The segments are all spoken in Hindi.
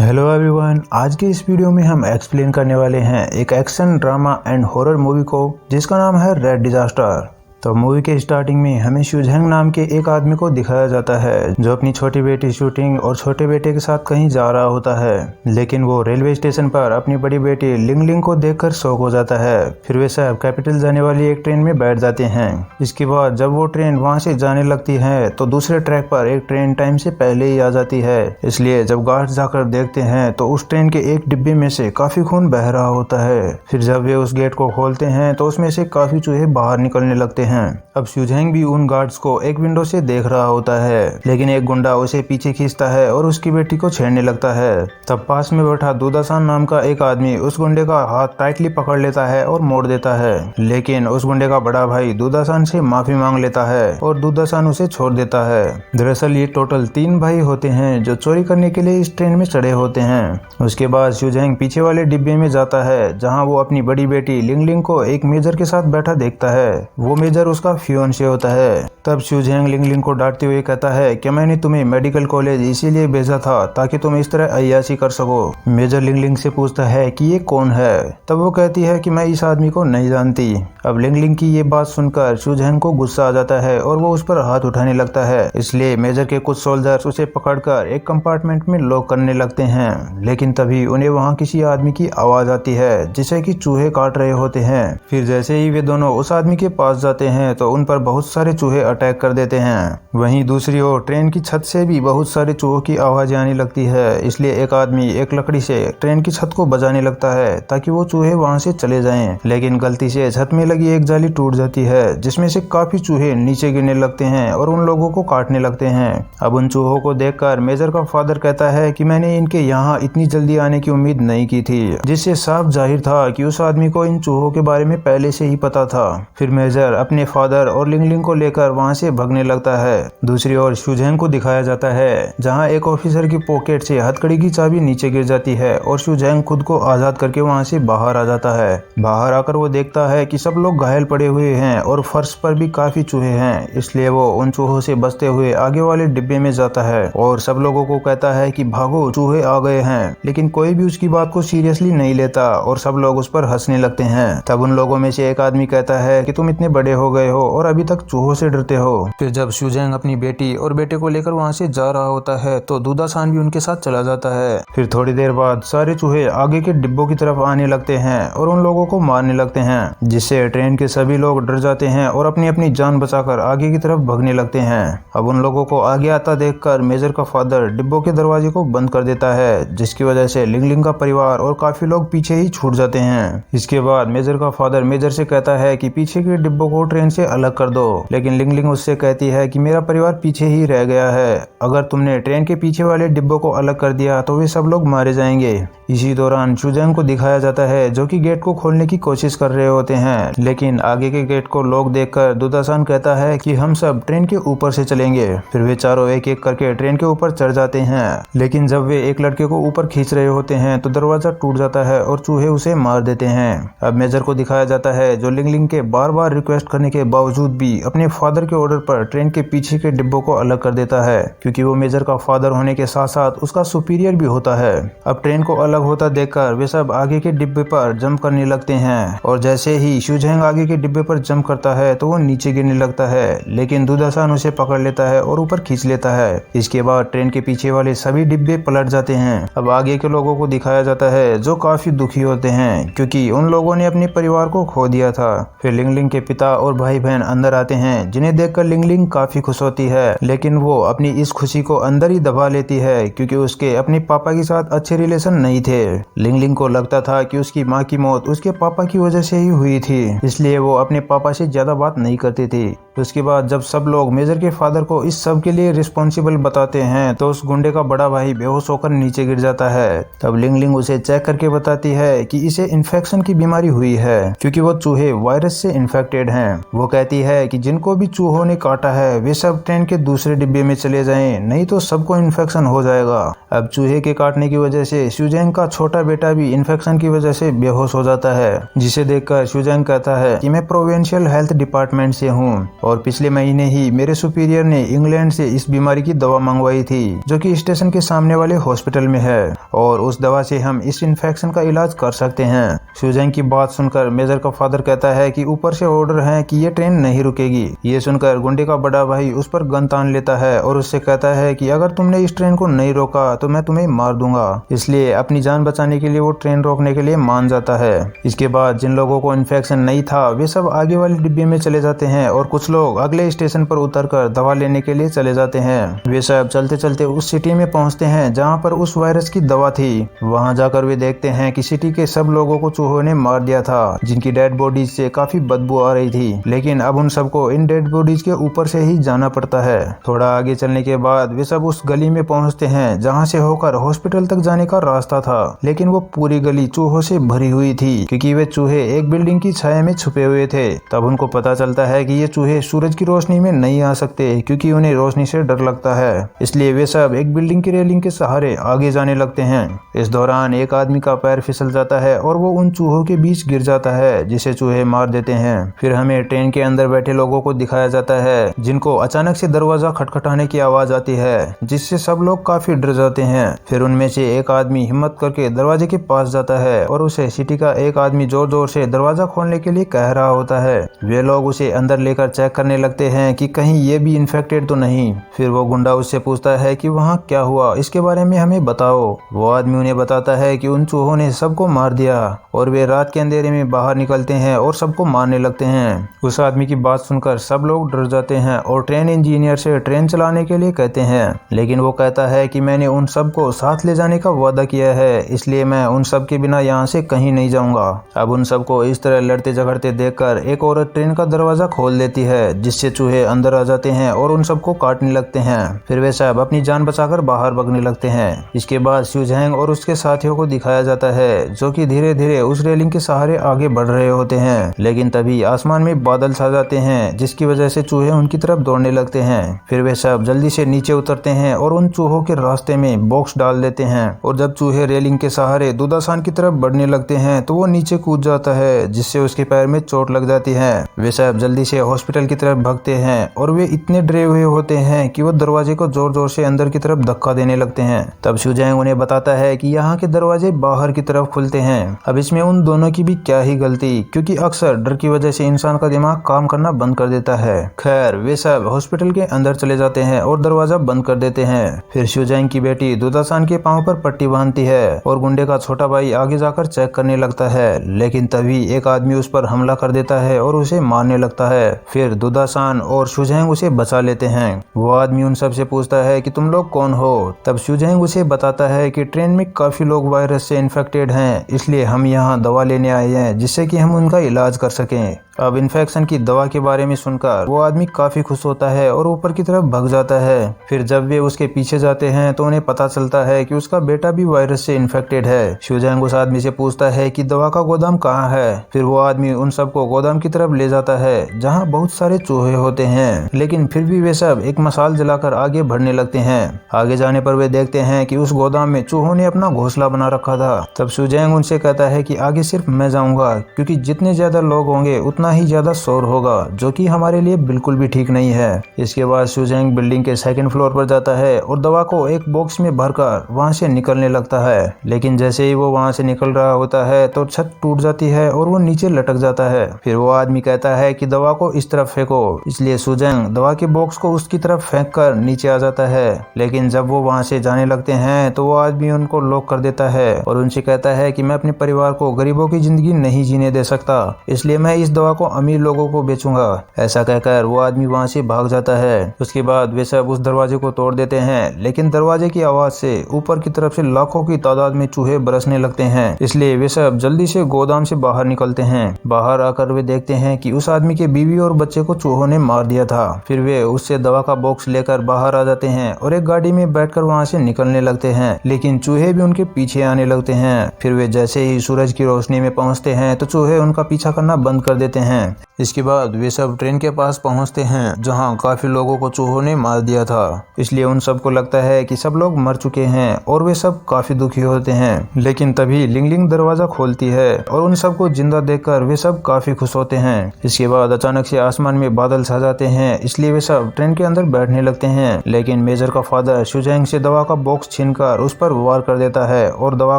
हेलो एवरीवन, आज के इस वीडियो में हम एक्सप्लेन करने वाले हैं एक action drama and horror movie को जिसका नाम है रेड डिजास्टर। तो मूवी के स्टार्टिंग में हमें शुझेंग नाम के एक आदमी को दिखाया जाता है जो अपनी छोटी बेटी शूटिंग और छोटे बेटे के साथ कहीं जा रहा होता है, लेकिन वो रेलवे स्टेशन पर अपनी बड़ी बेटी लिंग लिंग को देखकर शॉक हो जाता है। फिर वे सब कैपिटल जाने वाली एक ट्रेन में बैठ जाते हैं। इसके बाद जब वो ट्रेन वहां से जाने लगती है तो दूसरे ट्रैक पर एक ट्रेन टाइम से पहले ही आ जाती है। इसलिए जब गार्ड जाकर देखते हैं तो उस ट्रेन के एक डिब्बे में से काफी खून बह रहा होता है। फिर जब वे उस गेट को खोलते हैं तो उसमें से काफी चूहे बाहर निकलने लगते हैं। अब शुझेंग भी उन गार्ड्स को एक विंडो से देख रहा होता है, लेकिन एक गुंडा उसे पीछे खींचता है और उसकी बेटी को छेड़ने लगता है। तब पास में बैठा दूदासान नाम का एक आदमी उस गुंडे का हाथ टाइटली पकड़ लेता है और मोड़ देता है, लेकिन उस गुंडे का बड़ा भाई दूदासान से माफी मांग लेता है और दूदासान उसे छोड़ देता है। दरअसल ये टोटल 3 भाई होते हैं जो चोरी करने के लिए इस ट्रेन में चढ़े होते हैं। उसके बाद शुझेंग पीछे वाले डिब्बे में जाता है जहाँ वो अपनी बड़ी बेटी लिंग लिंग को एक मेजर के साथ बैठा देखता है। वो मेजर उसका फियोंसे होता है। तब शुझेंग लिंग लिंग को डांटते हुए कहता है कि मैंने तुम्हें मेडिकल कॉलेज इसीलिए भेजा था ताकि तुम इस तरह अय्याशी कर सको। मेजर लिंग लिंग से पूछता है कि ये कौन है। तब वो कहती है कि मैं इस आदमी को नहीं जानती। अब लिंग लिंग की ये बात सुनकर शुझेंग को गुस्सा आ जाता है और वो उस पर हाथ उठाने लगता है। इसलिए मेजर के कुछ सोल्जर्स उसे पकड़कर एक कंपार्टमेंट में लॉक करने लगते हैं, लेकिन तभी उन्हें वहाँ किसी आदमी की आवाज आती है जिसे कि चूहे काट रहे होते हैं। फिर जैसे ही वे दोनों उस आदमी के पास जाते हैं तो उन पर बहुत सारे चूहे अटैक कर देते हैं। वहीं दूसरी ओर ट्रेन की छत से भी बहुत सारे चूहों की आवाजें आने लगती है। इसलिए एक आदमी एक लकड़ी से ट्रेन की छत को बजाने लगता है ताकि वो चूहे वहां से चले जाएं, लेकिन गलती से छत में लगी एक जाली टूट जाती है जिसमें से काफी चूहे नीचे गिरने लगते हैं और उन लोगों को काटने लगते हैं। अब उन चूहों को देखकर मेजर का फादर कहता है कि मैंने इनके यहाँ इतनी जल्दी आने की उम्मीद नहीं की थी, जिससे साफ जाहिर था कि उस आदमी को इन चूहों के बारे में पहले से ही पता था। फिर मेजर अपने फादर और लिंग लिंग को लेकर वहां से भागने लगता है। दूसरी ओर शुझेंग को दिखाया जाता है जहां एक ऑफिसर की पॉकेट से हथकड़ी की चाबी नीचे गिर जाती है और शुझेंग खुद को आजाद करके वहां से बाहर आ जाता है। बाहर आकर वो देखता है कि सब लोग घायल पड़े हुए हैं और फर्श पर भी काफी चूहे हैं। इसलिए वो उन चूहों से बचते हुए आगे वाले डिब्बे में जाता है और सब लोगों को कहता है कि भागो, चूहे आ गए हैं, लेकिन कोई भी उसकी बात को सीरियसली नहीं लेता और सब लोग उस पर हंसने लगते हैं। तब उन लोगों में से एक आदमी कहता है कि तुम इतने बड़े हो गए हो और अभी तक चूहों से डरते हो। फिर जब शुझेंग अपनी बेटी और बेटे को लेकर वहां से जा रहा होता है तो दूदासान भी उनके साथ चला जाता है। फिर थोड़ी देर बाद सारे चूहे आगे के डिब्बों की तरफ आने लगते हैं और उन लोगों को मारने लगते हैं, जिससे ट्रेन के सभी लोग डर जाते हैं और अपनी अपनी जान बचाकर आगे की तरफ भागने लगते हैं। अब उन लोगों को आगे आता देखकर मेजर का फादर डिब्बों के दरवाजे को बंद कर देता है, जिसकी वजह से लिंग लिंग का परिवार और काफी लोग पीछे ही छूट जाते हैं। इसके बाद मेजर का फादर मेजर से कहता है कि पीछे के डिब्बों को ट्रेन से अलग कर दो, लेकिन लिंग लिंग उससे कहती है कि मेरा परिवार पीछे ही रह गया है। अगर तुमने ट्रेन के पीछे वाले डिब्बों को अलग कर दिया तो वे सब लोग मारे जाएंगे। इसी दौरान शुझेंग को दिखाया जाता है जो कि गेट को खोलने की कोशिश कर रहे होते हैं, लेकिन आगे के गेट को लोग देखकर दूदासान कहता है कि हम सब ट्रेन के ऊपर से चलेंगे। फिर वे चारों एक एक करके ट्रेन के ऊपर चढ़ जाते हैं, लेकिन जब वे एक लड़के को ऊपर खींच रहे होते हैं तो दरवाजा टूट जाता है और चूहे उसे मार देते हैं। अब मेजर को दिखाया जाता है जो लिंग लिंग के बार बार रिक्वेस्ट करने के बावजूद भी अपने फादर के ऑर्डर पर ट्रेन के पीछे के डिब्बों को अलग कर देता है, क्योंकि वो मेजर का फादर होने के साथ साथ उसका सुपीरियर भी होता है। अब ट्रेन को अलग होता देखकर वे सब आगे के डिब्बे पर जंप करने लगते हैं और जैसे ही शुझेंग आगे के डिब्बे पर जंप करता है तो वो नीचे गिरने लगता है, लेकिन दूदासान उसे पकड़ लेता है और ऊपर खींच लेता है। इसके बाद ट्रेन के पीछे वाले सभी डिब्बे पलट जाते हैं। अब आगे के लोगों को दिखाया जाता है जो काफी दुखी होते हैं क्योंकि उन लोगों ने अपने परिवार को खो दिया था। फिर लिंग लिंग के पिता और भाई बहन अंदर आते हैं, जिन्हें देखकर लिंग लिंग काफी खुश होती है, लेकिन वो अपनी इस खुशी को अंदर ही दबा लेती है क्योंकि उसके अपने पापा के साथ अच्छे रिलेशन नहीं थे। लिंग लिंग को लगता था कि उसकी माँ की मौत उसके पापा की वजह से ही हुई थी, इसलिए वो अपने पापा से ज्यादा बात नहीं करती थी। उसके बाद जब सब लोग मेजर के फादर को इस सब के लिए रिस्पॉन्सिबल बताते हैं तो उस गुंडे का बड़ा भाई बेहोश होकर नीचे गिर जाता है। तब लिंग लिंग उसे चेक करके बताती है कि इसे इन्फेक्शन की बीमारी हुई है क्योंकि वो चूहे वायरस से इन्फेक्टेड हैं। वो कहती है कि जिनको भी चूहों ने काटा है वे सब ट्रेन के दूसरे डिब्बे में चले जाएं, नहीं तो सबको इन्फेक्शन हो जाएगा। अब चूहे के काटने की वजह से शुजेंग का छोटा बेटा भी इन्फेक्शन की वजह से बेहोश हो जाता है, जिसे देखकर शुजेंग कहता है कि मैं प्रोविंशियल हेल्थ डिपार्टमेंट से हूँ और पिछले महीने ही मेरे सुपीरियर ने इंग्लैंड से इस बीमारी की दवा मंगवाई थी जो कि स्टेशन के सामने वाले हॉस्पिटल में है और उस दवा से हम इस इन्फेक्शन का इलाज कर सकते हैं। शुजेंग की बात सुनकर मेजर का फादर कहता है कि ऊपर से ऑर्डर है कि ये ट्रेन नहीं रुकेगी। ये सुनकर गुंडे का बड़ा भाई उस पर गन तान लेता है और उससे कहता है कि अगर तुमने इस ट्रेन को नहीं रोका तो मैं तुम्हें मार दूंगा। इसलिए अपनी जान बचाने के लिए वो ट्रेन रोकने के लिए मान जाता है। इसके बाद जिन लोगों को इन्फेक्शन नहीं था वे सब आगे वाले डिब्बे में चले जाते हैं और कुछ लोग अगले स्टेशन पर उतरकर दवा लेने के लिए चले जाते हैं। वे सब चलते चलते उस सिटी में पहुंचते हैं जहां पर उस वायरस की दवा थी। वहां जाकर वे देखते हैं कि सिटी के सब लोगों को चूहों ने मार दिया था, जिनकी डेड बॉडीज से काफी बदबू आ रही थी। लेकिन अब उन सबको इन डेड बॉडीज के ऊपर से ही जाना पड़ता है। थोड़ा आगे चलने के बाद वे सब उस गली में पहुंचते हैं जहां से होकर हॉस्पिटल तक जाने का रास्ता था, लेकिन वो पूरी गली चूहों से भरी हुई थी क्योंकि वे चूहे एक बिल्डिंग की छाया में छुपे हुए थे। तब उनको पता चलता है कि ये चूहे सूरज की रोशनी में नहीं आ सकते क्योंकि उन्हें रोशनी से डर लगता है। इसलिए वे सब एक बिल्डिंग की रेलिंग के सहारे आगे जाने लगते हैं। इस दौरान एक आदमी का पैर फिसल जाता है और वो उन चूहों के बीच गिर जाता है, जिसे चूहे मार देते हैं। फिर हमें ट्रेन के अंदर बैठे लोगों को दिखाया जाता है जिनको अचानक से दरवाजा खटखटाने की आवाज आती है, जिससे सब लोग काफी डर जाते हैं। फिर उनमें से एक आदमी हिम्मत करके दरवाजे के पास जाता है और उसे सिटी का एक आदमी जोर जोर से दरवाजा खोलने के लिए कह रहा होता है। वे लोग उसे अंदर लेकर चेक करने लगते हैं कि कहीं ये भी इन्फेक्टेड तो नहीं। फिर वो गुंडा उससे पूछता है कि वहाँ क्या हुआ, इसके बारे में हमें बताओ। वो आदमी उन्हें बताता है कि उन चूहों ने सबको मार दिया और वे रात के अंधेरे में बाहर निकलते हैं और सबको मारने लगते हैं। उस आदमी की बात सुनकर सब लोग डर जाते हैं और ट्रेन इंजीनियर से ट्रेन चलाने के लिए कहते हैं, लेकिन वो कहता है कि मैंने उन सबको साथ ले जाने का वादा किया है, इसलिए मैं उन सब के बिना यहाँ से कहीं नहीं जाऊंगा। अब उन सबको इस तरह लड़ते झगड़ते देखकर एक औरत ट्रेन का दरवाजा खोल देती है, जिससे चूहे अंदर आ जाते हैं और उन सबको काटने लगते हैं। फिर वे सब अपनी जान बचाकर बाहर भागने लगते हैं। इसके बाद शुजेंग और उसके साथियों को दिखाया जाता है जो कि धीरे धीरे उस रेलिंग के सहारे आगे बढ़ रहे होते हैं। लेकिन तभी आसमान में बादल छा जाते हैं, जिसकी वजह से चूहे उनकी तरफ दौड़ने लगते हैं। फिर वे सब जल्दी से नीचे उतरते हैं और उन चूहों के रास्ते में बॉक्स डाल देते हैं। और जब चूहे रेलिंग के सहारे दुदासान की तरफ बढ़ने लगते हैं तो वो नीचे कूद जाता है, जिससे उसके पैर में चोट लग जाती है। वे सब जल्दी से हॉस्पिटल की तरफ भागते हैं और वे इतने डरे हुए होते हैं कि वो दरवाजे को जोर जोर से अंदर की तरफ धक्का देने लगते हैं। तब शुजेंग उन्हें बताता है कि यहाँ के दरवाजे बाहर की तरफ खुलते हैं। अब इसमें उन दोनों की भी क्या ही गलती, क्योंकि अक्सर डर की वजह से इंसान का दिमाग काम करना बंद कर देता है। खैर वे सब हॉस्पिटल के अंदर चले जाते हैं और दरवाजा बंद कर देते हैं। फिर शुजेंग की बेटी दुदासान के पांव पर पट्टी बांधती है और गुंडे का छोटा भाई आगे जाकर चेक करने लगता है, लेकिन तभी एक आदमी उस पर हमला कर देता है और उसे मारने लगता है। फिर दुदासान और शुजेंग उसे बचा लेते हैं। वो आदमी उन सब से पूछता है कि तुम लोग कौन हो। तब शुजेंग उसे बताता है कि ट्रेन में काफी लोग वायरस से इन्फेक्टेड हैं, इसलिए हम यहाँ दवा लेने आए हैं जिससे कि हम उनका इलाज कर सकें। अब इन्फेक्शन की दवा के बारे में सुनकर वो आदमी काफी खुश होता है और ऊपर की तरफ भाग जाता है। फिर जब वे उसके पीछे जाते हैं तो उन्हें पता चलता है कि उसका बेटा भी वायरस से इन्फेक्टेड है। शुजेंग उस आदमी से पूछता है कि दवा का गोदाम कहाँ है। फिर वो आदमी उन सबको गोदाम की तरफ ले जाता है जहाँ बहुत सारे चूहे होते हैं, लेकिन फिर भी वे सब एक मसाल जलाकर आगे बढ़ने लगते हैं। आगे जाने पर वे देखते हैं कि उस गोदाम में चूहों ने अपना घोंसला बना रखा था। तब शुजेंग उनसे कहता है कि आगे सिर्फ मैं जाऊंगा, क्योंकि जितने ज्यादा लोग होंगे उतना ही ज्यादा शोर होगा, जो कि हमारे लिए बिल्कुल भी ठीक नहीं है। इसके बाद शुजेंग बिल्डिंग के सेकंड फ्लोर पर जाता है और दवा को एक बॉक्स में भरकर वहां से निकलने लगता है। लेकिन जैसे ही वो वहां से निकल रहा होता है तो छत टूट जाती है और वो नीचे लटक जाता है। फिर वो आदमी कहता है कि दवा को इस तरफ फेंको, इसलिए शुजेंग दवा के बॉक्स को उसकी तरफ फेंक कर नीचे आ जाता है। लेकिन जब वो वहां से जाने लगते हैं तो वो आदमी उनको लॉक कर देता है और उनसे कहता है कि मैं अपने परिवार को गरीबों की जिंदगी नहीं जीने दे सकता, इसलिए मैं इस दवा को अमीर लोगों को बेचूंगा। ऐसा कहकर वो आदमी वहां से भाग जाता है। उसके बाद वे सब उस दरवाजे को तोड़ देते हैं, लेकिन दरवाजे की आवाज से ऊपर की तरफ से लाखों की तादाद में चूहे बरसने लगते हैं, इसलिए वे सब जल्दी से गोदाम से बाहर निकलते हैं। बाहर आकर वे देखते हैं कि उस आदमी के बीवी और बच्चे को चूहों ने मार दिया था। फिर वे उससे दवा का बॉक्स लेकर बाहर आ जाते हैं और एक गाड़ी में बैठकर वहां से निकलने लगते हैं, लेकिन चूहे भी उनके पीछे आने लगते हैं। फिर वे जैसे ही सूरज की रोशनी में पहुंचते हैं तो चूहे उनका पीछा करना बंद कर देते हैं। इसके बाद वे सब ट्रेन के पास पहुंचते हैं जहां काफी लोगों को चूहों ने मार दिया था। इसलिए उन सबको लगता है कि सब लोग मर चुके हैं और वे सब काफी दुखी होते हैं। लेकिन तभी लिंगलिंग दरवाजा खोलती है और उन सबको जिंदा देखकर वे सब काफी खुश होते हैं। इसके बाद अचानक से आसमान में बादल छा जाते हैं, इसलिए वे सब ट्रेन के अंदर बैठने लगते हैं। लेकिन मेजर का फादर शुजैंग से दवा का बॉक्स छीनकर उस पर वार कर देता है और दवा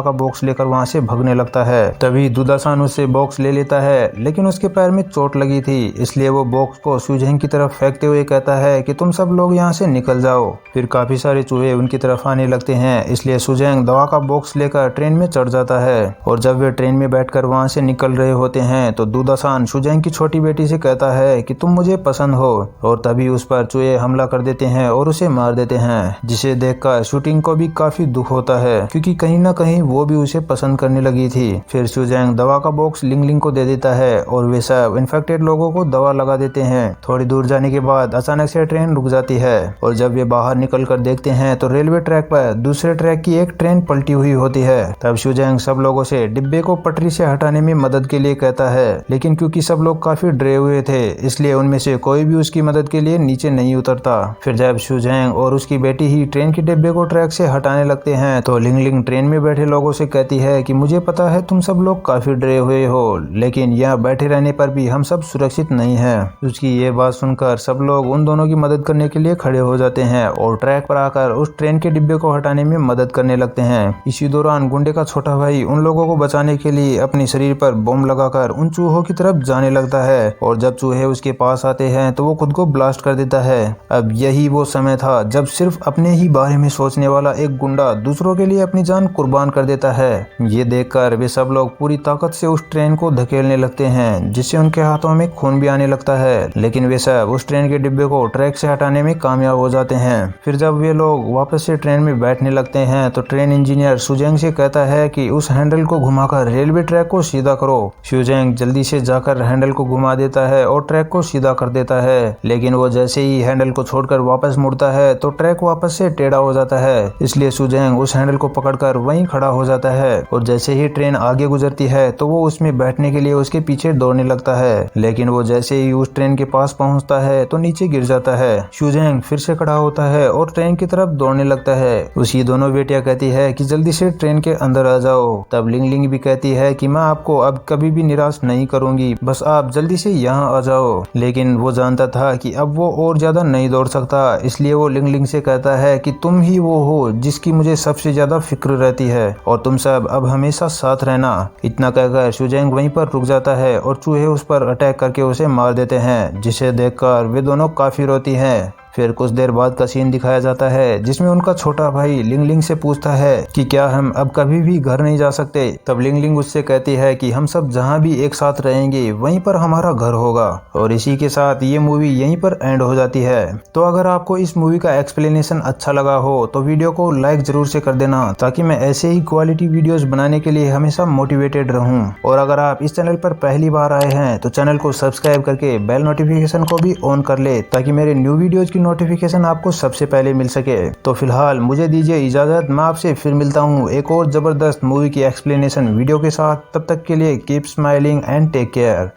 का बॉक्स लेकर वहां से भागने लगता है। तभी दुदासान उससे बॉक्स ले लेता है, लेकिन उसके पैर में चोट लगी थी, इसलिए वो बॉक्स को शुजैंग की तरफ फेंकते हुए कहता है कि तुम सब लोग यहाँ से निकल जाओ। फिर काफी सारे चूहे उनकी तरफ आने लगते हैं, इसलिए शुजैंग दवा का बॉक्स लेकर ट्रेन में चढ़ जाता है। और जब वे ट्रेन में बैठकर वहां से निकल रहे होते हैं तो दुदासान शुजैंग की छोटी बेटी से कहता है कि तुम मुझे पसंद हो। और तभी उस पर चूहे हमला कर देते हैं और उसे मार देते हैं, जिसे देखकर शूटिंग को भी काफी दुख होता है, क्योंकि कहीं ना कहीं वो भी उसे पसंद करने लगी थी। फिर शुजैंग दवा का बॉक्स लिंगलिंग को दे देता है और वे सब इन्फेक्टेड लोगों को दवा लगा देते हैं। थोड़ी दूर जाने के बाद अचानक से ट्रेन रुक जाती है और जब वे बाहर निकल कर देखते हैं तो रेलवे ट्रैक पर दूसरे ट्रैक की एक ट्रेन पलटी हुई होती है। तब शुजैंग सब लोगों से डिब्बे को पटरी से हटाने में मदद के लिए कहता है, लेकिन क्योंकि सब लोग काफी डरे हुए थे, इसलिए उनमें से कोई भी उसकी मदद के लिए नीचे नहीं उतरता। फिर जब शुजैंग और उसकी बेटी ही ट्रेन के डिब्बे को ट्रैक से हटाने लगते हैं तो लिंगलिंग ट्रेन में बैठे लोगों से कहती है कि मुझे पता है तुम सब लोग काफी डरे हुए हो, लेकिन यहाँ बैठे रहने पर भी हम सब सुरक्षित नहीं है। उसकी ये बात सुनकर सब लोग उन दोनों की मदद करने के लिए खड़े हो जाते हैं और ट्रैक पर आकर उस ट्रेन के डिब्बे को हटाने में मदद करने लगते हैं। इसी दौरान गुंडे का छोटा भाई उन लोगों को बचाने के लिए अपने शरीर पर बम लगाकर उन चूहों की तरफ जाने लगता है और जब चूहे उसके पास आते हैं तो वो खुद को ब्लास्ट कर देता है। अब यही वो समय था जब सिर्फ अपने ही बारे में सोचने वाला एक गुंडा दूसरों के लिए अपनी जान कुर्बान कर देता है। ये देखकर वे सब लोग पूरी ताकत से उस ट्रेन को धकेलने लगते हैं, जिससे उनके हाथों में खून भी आने लगता है, लेकिन वे सब उस ट्रेन के डिब्बे को ट्रैक से हटाने में कामयाब हो जाते हैं। फिर जब वे लोग वापस से ट्रेन में बैठने लगते हैं तो ट्रेन इंजीनियर शुजैंग से कहता है कि उस हैंडल को घुमाकर रेलवे ट्रैक को सीधा करो। शुजैंग जल्दी से जाकर हैंडल को घुमा देता है और ट्रैक को सीधा कर देता है, लेकिन वो जैसे ही हैंडल को छोड़कर वापस मुड़ता है तो ट्रैक वापस से टेढ़ा हो जाता है। इसलिए शुजैंग उस हैंडल को पकड़कर वहीं खड़ा हो जाता है और जैसे ही ट्रेन आगे गुजरती है तो वो उसमें बैठने के लिए उसके पीछे दौड़ने लगता है, लेकिन वो जैसे ही उस ट्रेन के पास पहुंचता है तो नीचे गिर जाता है। शुजैंग फिर से खड़ा होता है और ट्रेन की तरफ दौड़ने लगता है। उसकी दोनों बेटियां कहती है कि जल्दी से ट्रेन के अंदर आ जाओ। तब लिंगलिंग भी कहती है कि मैं आपको अब कभी भी निराश नहीं करूंगी, बस आप जल्दी से यहाँ आ जाओ। लेकिन वो जानता था कि अब वो और ज्यादा नहीं दौड़ सकता, इसलिए वो लिंगलिंग से कहता है कि तुम ही वो हो जिसकी मुझे सबसे ज्यादा फिक्र रहती है और तुम सब अब हमेशा साथ रहना। इतना कहकर शुजैंग वहीं पर रुक जाता है और चूहे उस पर अटैक करके उसे मार देते हैं, जिसे देखकर वे दोनों काफी रोती हैं। फिर कुछ देर बाद का सीन दिखाया जाता है जिसमें उनका छोटा भाई लिंगलिंग से पूछता है कि क्या हम अब कभी भी घर नहीं जा सकते। तब लिंगलिंग उससे कहती है कि हम सब जहाँ भी एक साथ रहेंगे वहीं पर हमारा घर होगा। और इसी के साथ ये मूवी यहीं पर एंड हो जाती है। तो अगर आपको इस मूवी का एक्सप्लेनेशन अच्छा लगा हो तो वीडियो को लाइक जरूर से कर देना, ताकि मैं ऐसे ही क्वालिटी वीडियोस बनाने के लिए हमेशा मोटिवेटेड रहूं। और अगर आप इस चैनल पर पहली बार आए हैं तो चैनल को सब्सक्राइब करके बेल नोटिफिकेशन को भी ऑन कर ले, ताकि मेरे न्यू वीडियोज की नोटिफिकेशन आपको सबसे पहले मिल सके। तो फिलहाल मुझे दीजिए इजाजत, मैं आपसे फिर मिलता हूँ एक और जबरदस्त मूवी की एक्सप्लेनेशन वीडियो के साथ। तब तक के लिए keep smiling and take care.